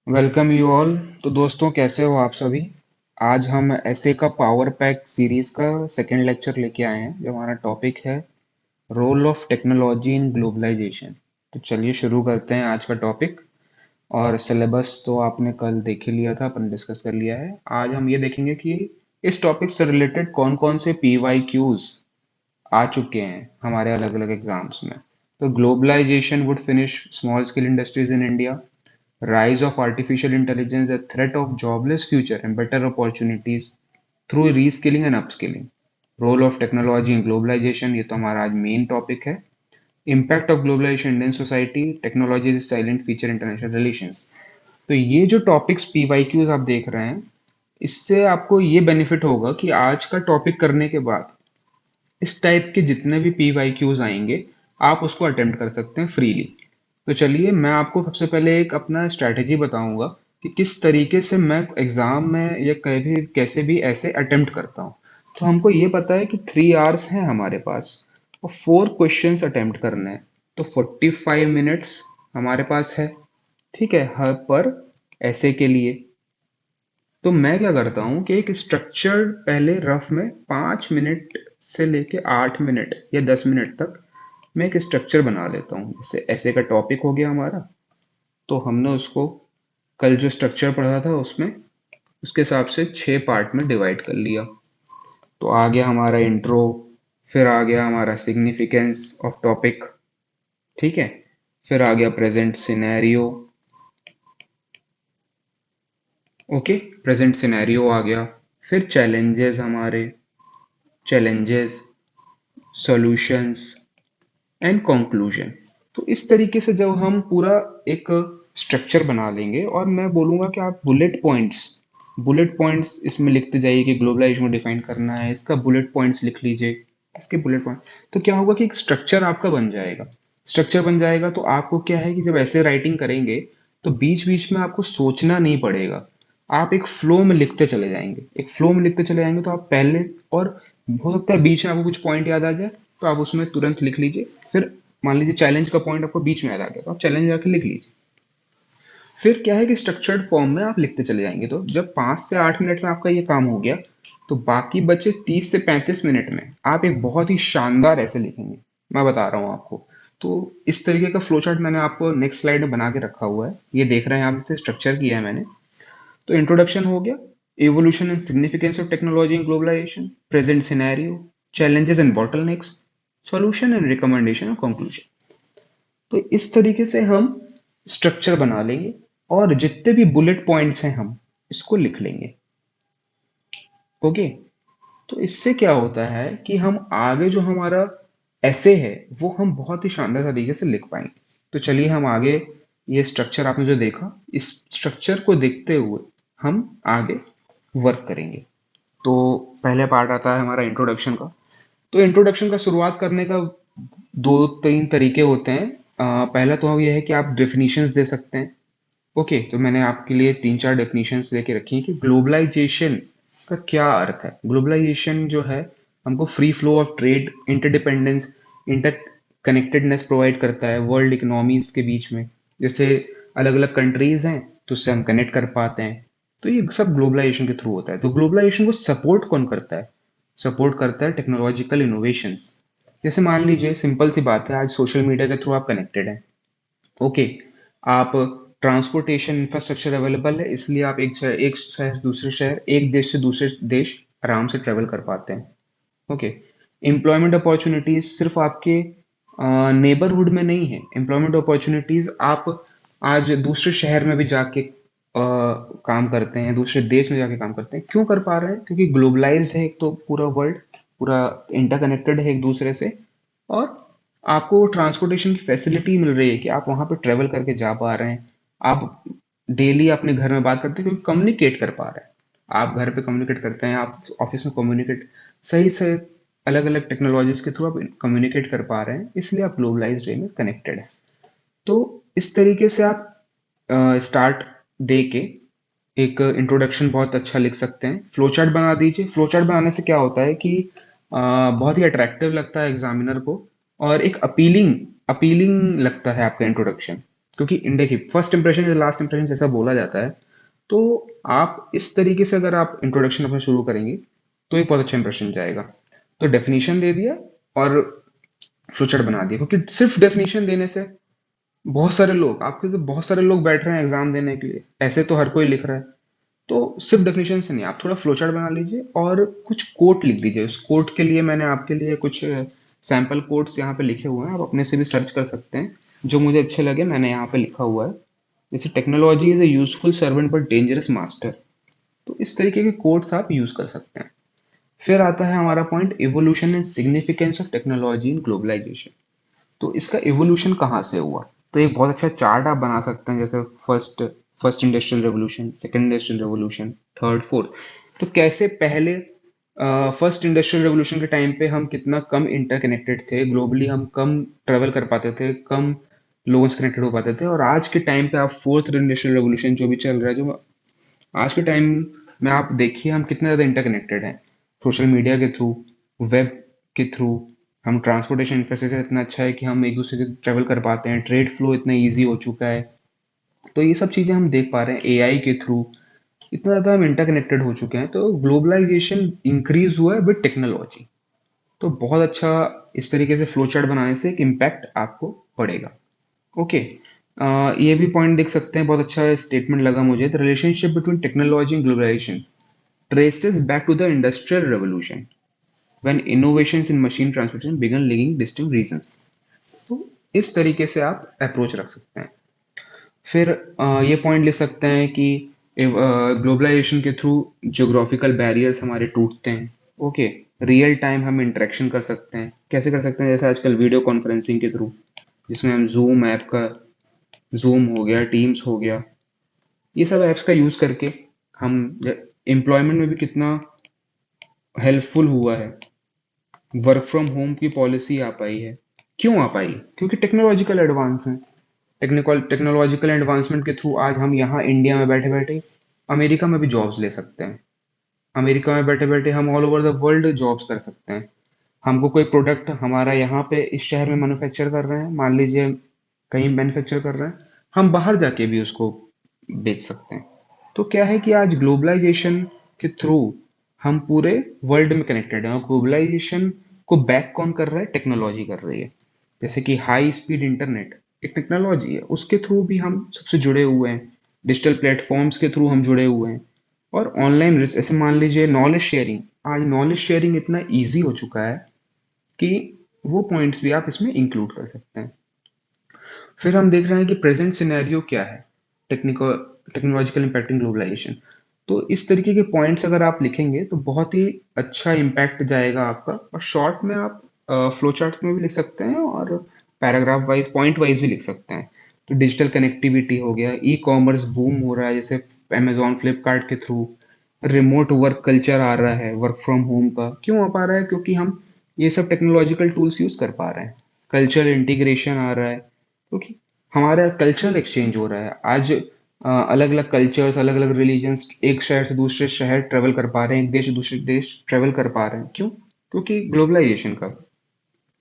Welcome you all. तो दोस्तों कैसे हो आप सभी। आज हम ऐसे का पावर पैक सीरीज का सेकंड लेक्चर लेके आए हैं जो हमारा टॉपिक है role of technology in globalisation. तो चलिए शुरू करते हैं आज का टॉपिक। और सिलेबस तो आपने कल देख ही लिया था, अपन डिस्कस कर लिया है। आज हम ये देखेंगे कि इस टॉपिक से रिलेटेड कौन कौन से पीवाई क्यूज आ चुके हैं हमारे अलग अलग एग्जाम्स में। तो globalisation would finish small scale industries in India, rise of artificial intelligence, the threat of jobless future and better opportunities through reskilling and upskilling, role of technology in globalization, ये तो हमारा आज मेन टॉपिक है। impact of globalization in Indian society, technology is a silent feature international relations। तो ये जो topics PYQs आप देख रहे हैं, इससे आपको ये बेनिफिट होगा कि आज का टॉपिक करने के बाद इस टाइप के जितने भी पीवाईक्यूज आएंगे आप उसको अटेम्प्ट कर सकते हैं फ्रीली। तो चलिए मैं आपको सबसे पहले एक अपना स्ट्रैटेजी बताऊंगा कि किस तरीके से मैं एग्जाम में या कहीं भी कैसे भी ऐसे अटेम्प्ट करता हूँ। तो हमको ये पता है कि 3 आवर्स हैं हमारे पास और 4 क्वेश्चंस अटेम्प्ट करने हैं। तो 45 मिनट्स हमारे पास है, ठीक है, हर पर ऐसे के लिए। तो मैं क्या करता हूँ कि एक स्ट्रक्चर पहले रफ में 5 मिनट से लेके 8 मिनट या 10 मिनट तक मैं एक स्ट्रक्चर बना लेता हूँ। जैसे ऐसे का टॉपिक हो गया हमारा, तो हमने उसको कल जो स्ट्रक्चर पढ़ा था उसमें उसके हिसाब से 6 पार्ट में डिवाइड कर लिया। तो आ गया हमारा इंट्रो, फिर आ गया हमारा सिग्निफिकेंस ऑफ टॉपिक, ठीक है, फिर आ गया present scenario. Okay, present scenario आ गया। फिर चैलेंजेस, हमारे चैलेंजेस, सॉल्यूशंस एंड कंक्लूजन। तो इस तरीके से जब हम पूरा एक स्ट्रक्चर बना लेंगे और मैं बोलूंगा कि आप बुलेट पॉइंट्स इसमें लिखते जाइए कि ग्लोबलाइजेशन को डिफाइन करना है, इसका बुलेट पॉइंट्स लिख लीजिए, इसके बुलेट पॉइंट। तो क्या होगा कि एक स्ट्रक्चर आपका बन जाएगा। स्ट्रक्चर बन जाएगा तो आपको क्या है कि जब ऐसे राइटिंग करेंगे तो बीच बीच में आपको सोचना नहीं पड़ेगा। आप एक फ्लो में लिखते चले जाएंगे, एक फ्लो में लिखते चले जाएंगे। तो आप पहले, और हो सकता है बीच में आपको कुछ पॉइंट याद आ जाए तो आप उसमें तुरंत लिख लीजिए। फिर मान लीजिए चैलेंज का पॉइंट आपको बीच में याद आ गया तो आप चैलेंज जाके लिख लीजिए। फिर क्या है कि स्ट्रक्चर्ड फॉर्म में आप लिखते चले जाएंगे। तो जब 5 से 8 मिनट में आपका ये काम हो गया तो बाकी बचे 30 से 35 मिनट में आप एक बहुत ही शानदार ऐसे लिखेंगे। मैं बता रहा हूँ आपको। तो इस तरीके का फ्लो चार्ट मैंने आपको नेक्स्ट स्लाइड में बना के रखा हुआ है, ये देख रहे हैं आप, इसे स्ट्रक्चर किया है मैंने। तो इंट्रोडक्शन हो गया, evolution and significance of technology in globalization, present scenario, challenges and bottlenecks, solution and recommendation और conclusion। तो इस तरीके से हम स्ट्रक्चर बना लेंगे और जितने भी बुलेट पॉइंट्स हैं हम इसको लिख लेंगे। ओके। तो इससे क्या होता है कि हम आगे जो हमारा ऐसे है वो हम बहुत ही शानदार तरीके से लिख पाएंगे। तो चलिए हम आगे, ये स्ट्रक्चर आपने जो देखा, इस स्ट्रक्चर को देखते हुए हम आगे वर्क करेंगे। तो पहले पार्ट आता है हमारा इंट्रोडक्शन का। तो इंट्रोडक्शन का शुरुआत करने का 2-3 तरीके होते हैं। पहला तो यह है कि आप डेफिनेशंस दे सकते हैं। ओके, तो मैंने आपके लिए 3-4 डेफिनेशंस लेके रखी हैं कि ग्लोबलाइजेशन का क्या अर्थ है। ग्लोबलाइजेशन जो है हमको free flow of trade, interdependence, inter connectedness provide करता है वर्ल्ड इकोनॉमीज के बीच में। जैसे अलग अलग कंट्रीज हैं तो उससे हम कनेक्ट कर पाते हैं। तो ये सब ग्लोबलाइजेशन के थ्रू होता है। तो ग्लोबलाइजेशन को सपोर्ट कौन करता है? सपोर्ट करता है टेक्नोलॉजिकल इनोवेशंस। जैसे मान लीजिए सिंपल सी बात है, आज सोशल मीडिया के थ्रू आप कनेक्टेड हैं। ओके, आप ट्रांसपोर्टेशन इंफ्रास्ट्रक्चर अवेलेबल है, इसलिए आप एक शहर से दूसरे शहर, एक देश से दूसरे देश आराम से ट्रेवल कर पाते हैं। ओके, एम्प्लॉयमेंट अपॉर्चुनिटीज सिर्फ आपके नेबरहुड में नहीं है। एम्प्लॉयमेंट अपॉर्चुनिटीज आप आज दूसरे शहर में भी जाके काम करते हैं, दूसरे देश में जाके काम करते हैं। क्यों कर पा रहे हैं? क्योंकि ग्लोबलाइज्ड है एक तो पूरा वर्ल्ड, पूरा इंटरकनेक्टेड है एक दूसरे से। और आपको ट्रांसपोर्टेशन की फैसिलिटी मिल रही है कि आप वहां पे ट्रेवल करके जा पा रहे हैं। आप डेली अपने घर में बात करते हैं क्योंकि कम्युनिकेट कर पा रहे हैं। आप घर पे कम्युनिकेट करते हैं, आप ऑफिस में कम्युनिकेट सही से अलग अलग टेक्नोलॉजीज के थ्रू आप कम्युनिकेट कर पा रहे हैं, इसलिए आप ग्लोबलाइज्ड वे में कनेक्टेड है। तो इस तरीके से आप स्टार्ट दे के एक इंट्रोडक्शन बहुत अच्छा लिख सकते हैं। फ्लो चार्ट बना दीजिए। फ्लो चार्ट बनाने से क्या होता है कि बहुत ही अट्रैक्टिव लगता है एग्जामिनर को और एक अपीलिंग अपीलिंग लगता है आपका इंट्रोडक्शन। क्योंकि देखिए first impression is last impression जैसा बोला जाता है। तो आप इस तरीके से अगर आप इंट्रोडक्शन अपना शुरू करेंगे तो एक बहुत अच्छा इंप्रेशन जाएगा। तो डेफिनेशन दे दिया और फ्लोचार्ट बना दिया, क्योंकि सिर्फ डेफिनेशन देने से बहुत सारे लोग आपके तो बहुत सारे लोग बैठ रहे हैं एग्जाम देने के लिए, ऐसे तो हर कोई लिख रहा है। तो सिर्फ डेफिनेशन से नहीं, आप थोड़ा फ्लोचार्ट बना लीजिए और कुछ कोट लिख दीजिए। उस कोट के लिए मैंने आपके लिए कुछ सैंपल कोट्स यहाँ पे लिखे हुए हैं, आप अपने से भी सर्च कर सकते हैं। जो मुझे अच्छे लगे मैंने यहाँ पे लिखा हुआ है। जैसे technology is a useful servant but dangerous master. तो इस तरीके के कोट्स आप यूज कर सकते हैं। फिर आता है हमारा point, evolution and significance of technology in globalisation. तो इसका इवोल्यूशन कहाँ से हुआ? तो एक बहुत अच्छा चार्ट आप बना सकते हैं, जैसे first first industrial revolution, second industrial revolution, third, fourth. तो कैसे पहले फर्स्ट इंडस्ट्रियल रेवोल्यूशन के टाइम पे हम कितना कम इंटरकनेक्टेड थे ग्लोबली, हम कम ट्रेवल कर पाते थे, कम लोगों से कनेक्टेड हो पाते थे। और आज के टाइम पे आप फोर्थ इंडस्ट्रियल रेवोल्यूशन जो भी चल रहा है, जो आज के टाइम में आप देखिए हम कितने ज़्यादा इंटरकनेक्टेड हैं। सोशल मीडिया के थ्रू, वेब के थ्रू, हम ट्रांसपोर्टेशन इंफ्रास्ट्रक्चर इतना अच्छा है कि हम एक दूसरे से ट्रेवल कर पाते हैं, ट्रेड फ्लो इतना ईजी हो चुका है। तो ये सब चीज़ें हम देख पा रहे हैं एआई के थ्रू। इतना ज़्यादा हम इंटरकनेक्टेड हो चुके हैं, तो ग्लोबलाइजेशन इंक्रीज हुआ है विद टेक्नोलॉजी। तो बहुत अच्छा, इस तरीके से फ्लो चार्ट बनाने से एक इम्पैक्ट आपको पड़ेगा। ओके। ये भी पॉइंट देख सकते हैं, बहुत अच्छा स्टेटमेंट लगा मुझे। The relationship between technology and globalisation traces back to the industrial revolution when innovations in machine transportation began linking distinct regions। तो इस तरीके से आप अप्रोच रख सकते हैं। फिर ये पॉइंट ले सकते हैं कि ग्लोबलाइजेशन के थ्रू ज्योग्राफिकल बैरियर्स हमारे टूटते हैं। ओके। रियल टाइम हम इंटरेक्शन कर सकते हैं। कैसे कर सकते हैं? जैसे आजकल वीडियो कॉन्फ्रेंसिंग के थ्रू, जिसमें हम जूम ऐप का, जूम हो गया, टीम्स हो गया, ये सब ऐप्स का यूज करके हम एम्प्लॉयमेंट में भी कितना हेल्पफुल हुआ है। वर्क फ्रॉम होम की पॉलिसी आ पाई है। क्यों आ पाई? क्योंकि टेक्नोलॉजिकल एडवांसमेंट, टेक्नोलॉजिकल एडवांसमेंट के थ्रू आज हम यहाँ इंडिया में बैठे बैठे अमेरिका में भी जॉब्स ले सकते हैं। अमेरिका में बैठे बैठे हम all over the world jobs कर सकते हैं। हमको कोई प्रोडक्ट हमारा यहाँ पे इस शहर में मैन्युफैक्चर कर रहे हैं, मान लीजिए कहीं मैन्युफैक्चर कर रहे हैं, हम बाहर जाके भी उसको बेच सकते हैं। तो क्या है कि आज ग्लोबलाइजेशन के थ्रू हम पूरे वर्ल्ड में कनेक्टेड हैं, और ग्लोबलाइजेशन को बैक कौन कर रहा है? टेक्नोलॉजी कर रही है। जैसे कि हाई स्पीड इंटरनेट एक टेक्नोलॉजी है, उसके थ्रू भी हम सबसे जुड़े हुए हैं। डिजिटल प्लेटफॉर्म्स के थ्रू हम जुड़े हुए हैं। और ऑनलाइन ऐसे मान लीजिए नॉलेज शेयरिंग, आज नॉलेज शेयरिंग इतना इजी हो चुका है कि वो पॉइंट्स भी आप इसमें इंक्लूड कर सकते हैं। फिर हम देख रहे हैं कि प्रेजेंट सिनेरियो क्या है, टेक्निकल टेक्नोलॉजिकल इम्पैक्टिंग ग्लोबलाइजेशन। तो इस तरीके के पॉइंट्स अगर आप लिखेंगे तो बहुत ही अच्छा इम्पैक्ट जाएगा आपका। और शॉर्ट में आप फ्लो चार्ट्स में भी लिख सकते हैं और पैराग्राफ वाइज, पॉइंट वाइज भी लिख सकते हैं। तो डिजिटल कनेक्टिविटी हो गया, ई कॉमर्स बूम हो रहा है जैसे अमेजोन फ्लिपकार्ट के थ्रू। रिमोट वर्क कल्चर आ रहा है, वर्क फ्रॉम होम का क्यों आ पा रहा है? क्योंकि हम ये सब टेक्नोलॉजिकल टूल्स यूज कर पा रहे हैं। कल्चरल इंटीग्रेशन आ रहा है क्योंकि हमारा कल्चरल एक्सचेंज हो रहा है। आज अलग अलग कल्चर्स, अलग अलग रिलीजन्स एक शहर से दूसरे शहर ट्रेवल कर पा रहे हैं, एक देश से दूसरे देश ट्रेवल कर पा रहे हैं। क्यों? क्योंकि ग्लोबलाइजेशन का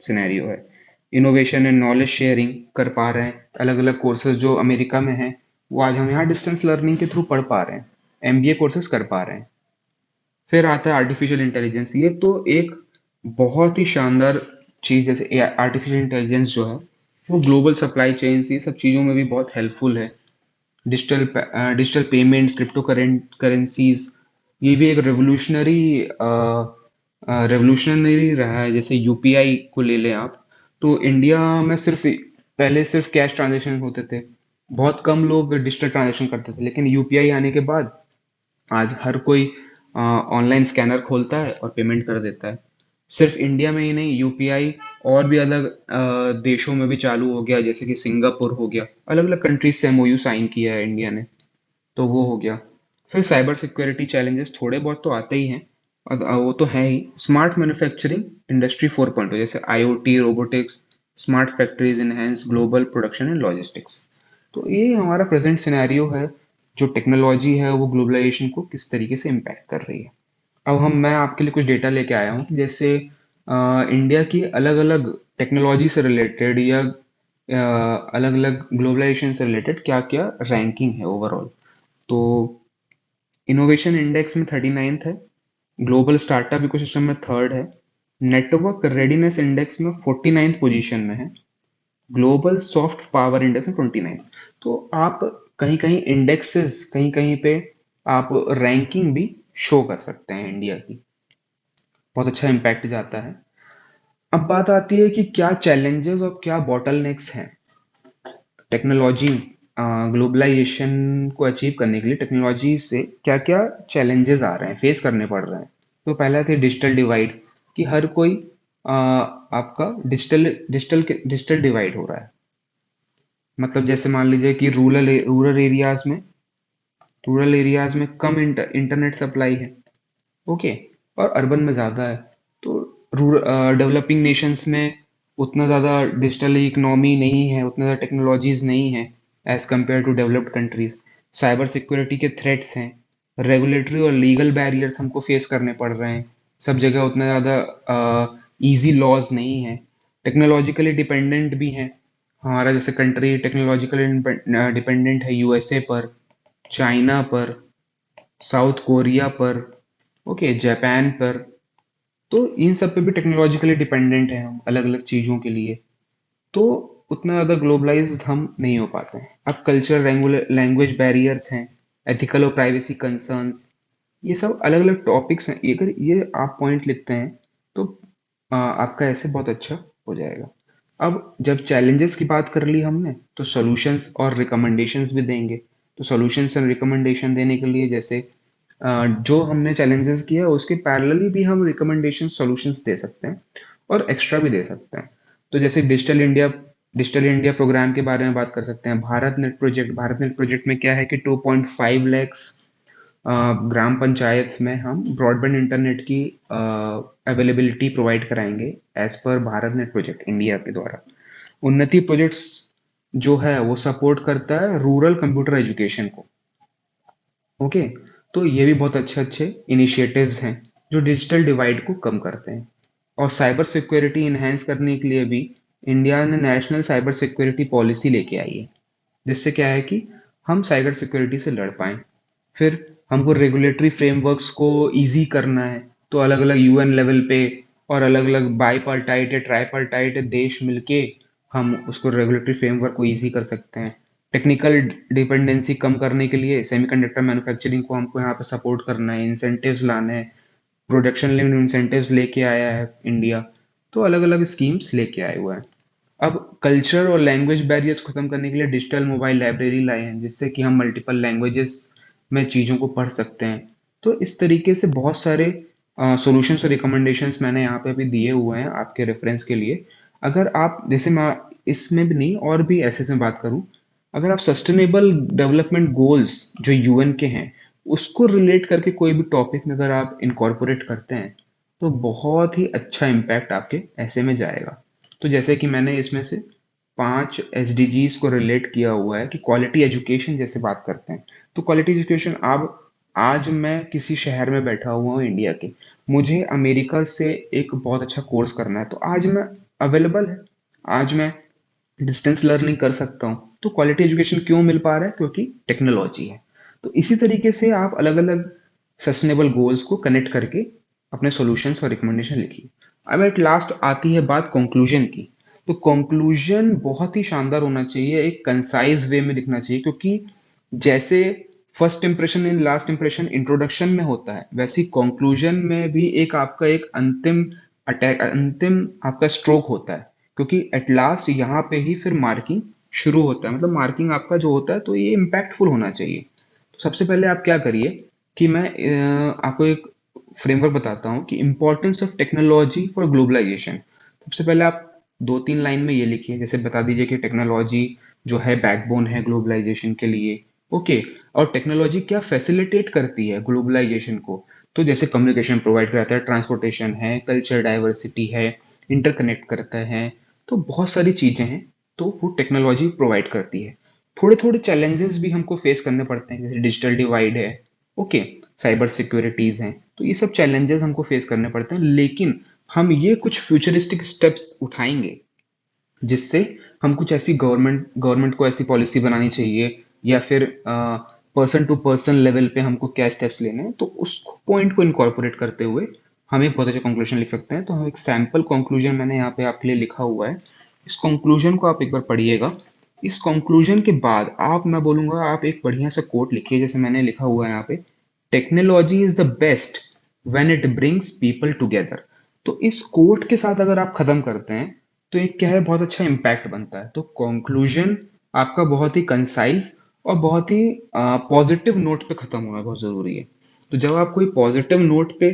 सिनेरियो है। इनोवेशन एंड नॉलेज शेयरिंग कर पा रहे हैं। अलग अलग कोर्सेज जो अमेरिका में हैं वो आज हम यहाँ डिस्टेंस लर्निंग के थ्रू पढ़ पा रहे हैं, एमबीए कोर्सेज कर पा रहे हैं। फिर आता है आर्टिफिशियल इंटेलिजेंस। ये तो एक बहुत ही शानदार चीज, जैसे आर्टिफिशियल इंटेलिजेंस जो है वो ग्लोबल सप्लाई चेन ये सब चीजों में भी बहुत हेल्पफुल है। Digital digital payments, crypto currencies, ये भी एक रेवोल्यूशनरी रहा है। जैसे यूपीआई को ले लें आप, तो इंडिया में सिर्फ पहले सिर्फ कैश ट्रांजैक्शन होते थे, बहुत कम लोग डिजिटल ट्रांजैक्शन करते थे। लेकिन यूपीआई आने के बाद आज हर कोई ऑनलाइन स्कैनर खोलता है और पेमेंट कर देता है। सिर्फ इंडिया में ही नहीं, यूपीआई और भी अलग देशों में भी चालू हो गया, जैसे कि सिंगापुर हो गया। अलग अलग कंट्रीज से एमओयू साइन किया है इंडिया ने, तो वो हो गया। फिर साइबर सिक्योरिटी चैलेंजेस थोड़े बहुत तो आते ही हैं, और वो तो है ही। स्मार्ट मैन्युफैक्चरिंग इंडस्ट्री 4.0, जैसे IoT, robotics, smart factories, enhance global production and logistics. तो ये हमारा प्रेजेंट सिनेरियो है, जो टेक्नोलॉजी है वो ग्लोबलाइजेशन को किस तरीके से इम्पैक्ट कर रही है। अब मैं आपके लिए कुछ डेटा लेके आया हूँ कि जैसे इंडिया की अलग अलग टेक्नोलॉजी से रिलेटेड या अलग अलग ग्लोबलाइजेशन से रिलेटेड क्या क्या रैंकिंग है ओवरऑल। तो इनोवेशन इंडेक्स में 39th है, ग्लोबल स्टार्टअप इकोसिस्टम में थर्ड है, नेटवर्क रेडीनेस इंडेक्स में 49th पोजीशन में है, ग्लोबल सॉफ्ट पावर इंडेक्स में 29। तो आप कहीं कहीं इंडेक्सेस, कहीं कहीं पे आप रैंकिंग भी शो कर सकते हैं इंडिया की। बहुत अच्छा इम्पैक्ट जाता है। अब बात आती है कि क्या चैलेंजेस और क्या बॉटलनेक्स हैं टेक्नोलॉजी ग्लोबलाइजेशन को अचीव करने के लिए। टेक्नोलॉजी से क्या क्या चैलेंजेस आ रहे हैं, फेस करने पड़ रहे हैं। तो पहला थे डिजिटल डिवाइड, कि हर कोई आपका डिजिटल डिजिटल डिजिटल डिवाइड हो रहा है। मतलब जैसे मान लीजिए कि रूरल एरियाज में कम इंटरनेट सप्लाई है, ओके, और अर्बन में ज़्यादा है। तो डेवलपिंग नेशंस में उतना ज़्यादा डिजिटल इकोनॉमी नहीं है, उतना ज़्यादा टेक्नोलॉजीज नहीं है as compared to developed countries. Cyber security के थ्रेट्स हैं, रेगुलेटरी और लीगल बैरियर्स हमको फेस करने पड़ रहे हैं। सब जगह उतना ज़्यादा इजी लॉज नहीं है। टेक्नोलॉजिकली डिपेंडेंट भी हैं। हमारा जैसे कंट्री टेक्नोलॉजिकली डिपेंडेंट है यूएसए पर, चाइना पर, साउथ कोरिया पर, ओके, जापान पर। तो इन सब पे भी टेक्नोलॉजिकली डिपेंडेंट है हम अलग अलग चीज़ों के लिए। तो उतना ज़्यादा ग्लोबलाइज हम नहीं हो पाते हैं। अब कल्चर लैंग्वेज बैरियर्स हैं, एथिकल और प्राइवेसी कंसर्न्स, ये सब अलग अलग टॉपिक्स हैं। अगर ये आप पॉइंट लिखते हैं तो आपका ऐसे बहुत अच्छा हो जाएगा। अब जब चैलेंजेस की बात कर ली हमने, तो सॉल्यूशंस और रिकमेंडेशंस भी देंगे। तो सॉल्यूशंस एंड रिकमेंडेशन देने के लिए जैसे जो हमने चैलेंजेस किया है उसके पैरेलली भी हम रिकमेंडेशन सॉल्यूशंस दे सकते हैं और एक्स्ट्रा भी दे सकते हैं। तो जैसे डिजिटल इंडिया प्रोग्राम के बारे में बात कर सकते हैं। भारत नेट प्रोजेक्ट में क्या है कि 2.5 लैक्स ग्राम पंचायत में हम ब्रॉडबैंड इंटरनेट की अवेलेबिलिटी प्रोवाइड कराएंगे as per Bharat net project India के द्वारा। उन्नति प्रोजेक्ट्स जो है वो सपोर्ट करता है रूरल कंप्यूटर एजुकेशन को, ओके। तो ये भी बहुत अच्छे अच्छे इनिशिएटिव्स हैं जो डिजिटल डिवाइड को कम करते हैं। और साइबर सिक्योरिटी इन्हेंस करने के लिए भी इंडिया ने नेशनल साइबर सिक्योरिटी पॉलिसी लेके आई है, जिससे क्या है कि हम साइबर सिक्योरिटी से लड़ पाएं। फिर हमको रेगुलेटरी फ्रेमवर्क्स को इजी करना है, तो अलग अलग यूएन लेवल पे और अलग अलग बाईपार्टाइट या ट्राईपार्टाइट देश मिलके हम उसको रेगुलेटरी फ्रेमवर्क को इजी कर सकते हैं। टेक्निकल डिपेंडेंसी कम करने के लिए सेमीकंडक्टर मैन्युफैक्चरिंग को हमको यहाँ पे सपोर्ट करना है, इंसेंटिव्स लाने हैं। प्रोडक्शन लिंक्ड इंसेंटिव्स लेके आया है इंडिया। तो अलग अलग स्कीम्स लेके आए हुए हैं। अब कल्चर और लैंग्वेज बैरियर्स खत्म करने के लिए डिजिटल मोबाइल लाइब्रेरी लाए हैं, जिससे कि हम मल्टीपल लैंग्वेजेस में चीज़ों को पढ़ सकते हैं। तो इस तरीके से बहुत सारे सॉल्यूशंस और रिकमेंडेशंस मैंने यहाँ पे भी दिए हुए हैं आपके रेफरेंस के लिए। अगर आप जैसे मैं इसमें भी नहीं और भी ऐसे में बात करूँ, अगर आप सस्टेनेबल डेवलपमेंट गोल्स जो यूएन के हैं उसको रिलेट करके कोई भी टॉपिक में अगर आप इनकॉर्पोरेट करते हैं तो बहुत ही अच्छा इम्पैक्ट आपके ऐसे में जाएगा। तो जैसे कि मैंने इसमें से 5 एसडीजीज को रिलेट किया हुआ है कि क्वालिटी एजुकेशन जैसे बात करते हैं। तो क्वालिटी एजुकेशन, अब आज मैं किसी शहर में बैठा हुआ हूँ इंडिया के, मुझे अमेरिका से एक बहुत अच्छा कोर्स करना है, तो आज मैं अवेलेबल है, आज मैं डिस्टेंस लर्निंग कर सकता हूँ। तो क्वालिटी एजुकेशन क्यों मिल पा रहा है? क्योंकि टेक्नोलॉजी है। तो इसी तरीके से आप अलग अलग सस्टेनेबल गोल्स को कनेक्ट करके अपने सॉल्यूशंस और रिकमेंडेशन लिखिए। अब एट लास्ट आती है बात कंक्लूजन की। तो कंक्लूजन बहुत ही शानदार होना चाहिए, एक कंसाइज वे में लिखना चाहिए, क्योंकि जैसे first impression in last impression introduction में होता है, वैसे कंक्लूजन में भी एक आपका एक अंतिम आपका स्ट्रोक होता है। क्योंकि एट लास्ट यहाँ पे ही फिर मार्किंग शुरू होता है, मतलब मार्किंग आपका जो होता है, तो ये इम्पैक्टफुल होना चाहिए। तो सबसे पहले आप क्या करिए कि मैं आपको एक फ्रेमवर्क बताता हूँ कि importance of technology for globalisation. सबसे पहले आप 2-3 लाइन में ये लिखिए, जैसे बता दीजिए कि टेक्नोलॉजी जो है बैकबोन है ग्लोबलाइजेशन के लिए, ओके। और टेक्नोलॉजी क्या फैसिलिटेट करती है ग्लोबलाइजेशन को? तो जैसे कम्युनिकेशन प्रोवाइड कराता है, ट्रांसपोर्टेशन है, कल्चर डाइवर्सिटी है, इंटरकनेक्ट करता है, तो बहुत सारी चीजें हैं। तो वो टेक्नोलॉजी प्रोवाइड करती है। थोड़े थोड़े चैलेंजेस भी हमको फेस करने पड़ते हैं, जैसे डिजिटल डिवाइड है, ओके, साइबर सिक्योरिटीज हैं। तो ये सब चैलेंजेस हमको फेस करने पड़ते हैं, लेकिन हम ये कुछ फ्यूचरिस्टिक स्टेप्स उठाएंगे जिससे हम कुछ ऐसी गवर्नमेंट गवर्नमेंट को ऐसी पॉलिसी बनानी चाहिए, या फिर पर्सन टू पर्सन लेवल पे हमको क्या स्टेप्स लेने हैं, तो उस पॉइंट को इनकॉर्पोरेट करते हुए हम एक बहुत अच्छा कंक्लूजन लिख सकते हैं। तो हम एक सैम्पल कंक्लूजन मैंने यहाँ पे आपके लिए लिखा हुआ है। इस कंक्लूजन को आप एक बार पढ़िएगा। इस कंक्लूजन के बाद आप, मैं बोलूंगा, आप एक बढ़िया सा कोट लिखिए, जैसे मैंने लिखा हुआ है यहाँ पे, technology is the best when it brings people together. तो इस कोट के साथ अगर आप खत्म करते हैं तो एक क्या है, बहुत अच्छा इम्पैक्ट बनता है। तो कंक्लूजन आपका बहुत ही कंसाइज और बहुत ही पॉजिटिव नोट पे खत्म होना बहुत जरूरी है। तो जब आप कोई पॉजिटिव नोट पे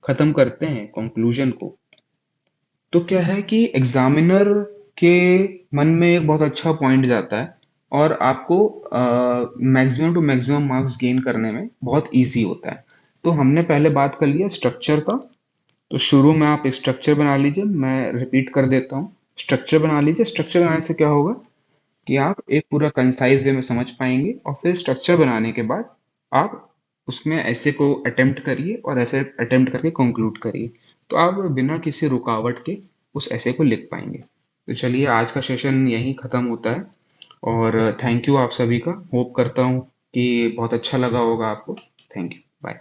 खत्म करते हैं कंक्लूजन को, तो क्या है कि एग्जामिनर के मन में एक बहुत अच्छा पॉइंट जाता है, और आपको maximum to maximum marks gain करने में बहुत इजी होता है। तो हमने पहले बात कर लिया स्ट्रक्चर का। तो शुरू में आप एक स्ट्रक्चर बना लीजिए, मैं रिपीट कर देता हूँ। स्ट्रक्चर बना लीजिए। स्ट्रक्चर बनाने से क्या होगा कि आप एक पूरा कंसाइज वे में समझ पाएंगे, और फिर स्ट्रक्चर बनाने के बाद आप उसमें ऐसे को अटेम्प्ट करिए, और ऐसे अटेम्प्ट करके कंक्लूड करिए। तो आप बिना किसी रुकावट के उस ऐसे को लिख पाएंगे। तो चलिए, आज का सेशन यहीं ख़त्म होता है, और थैंक यू आप सभी का। होप करता हूँ कि बहुत अच्छा लगा होगा आपको। Thank you. बाय।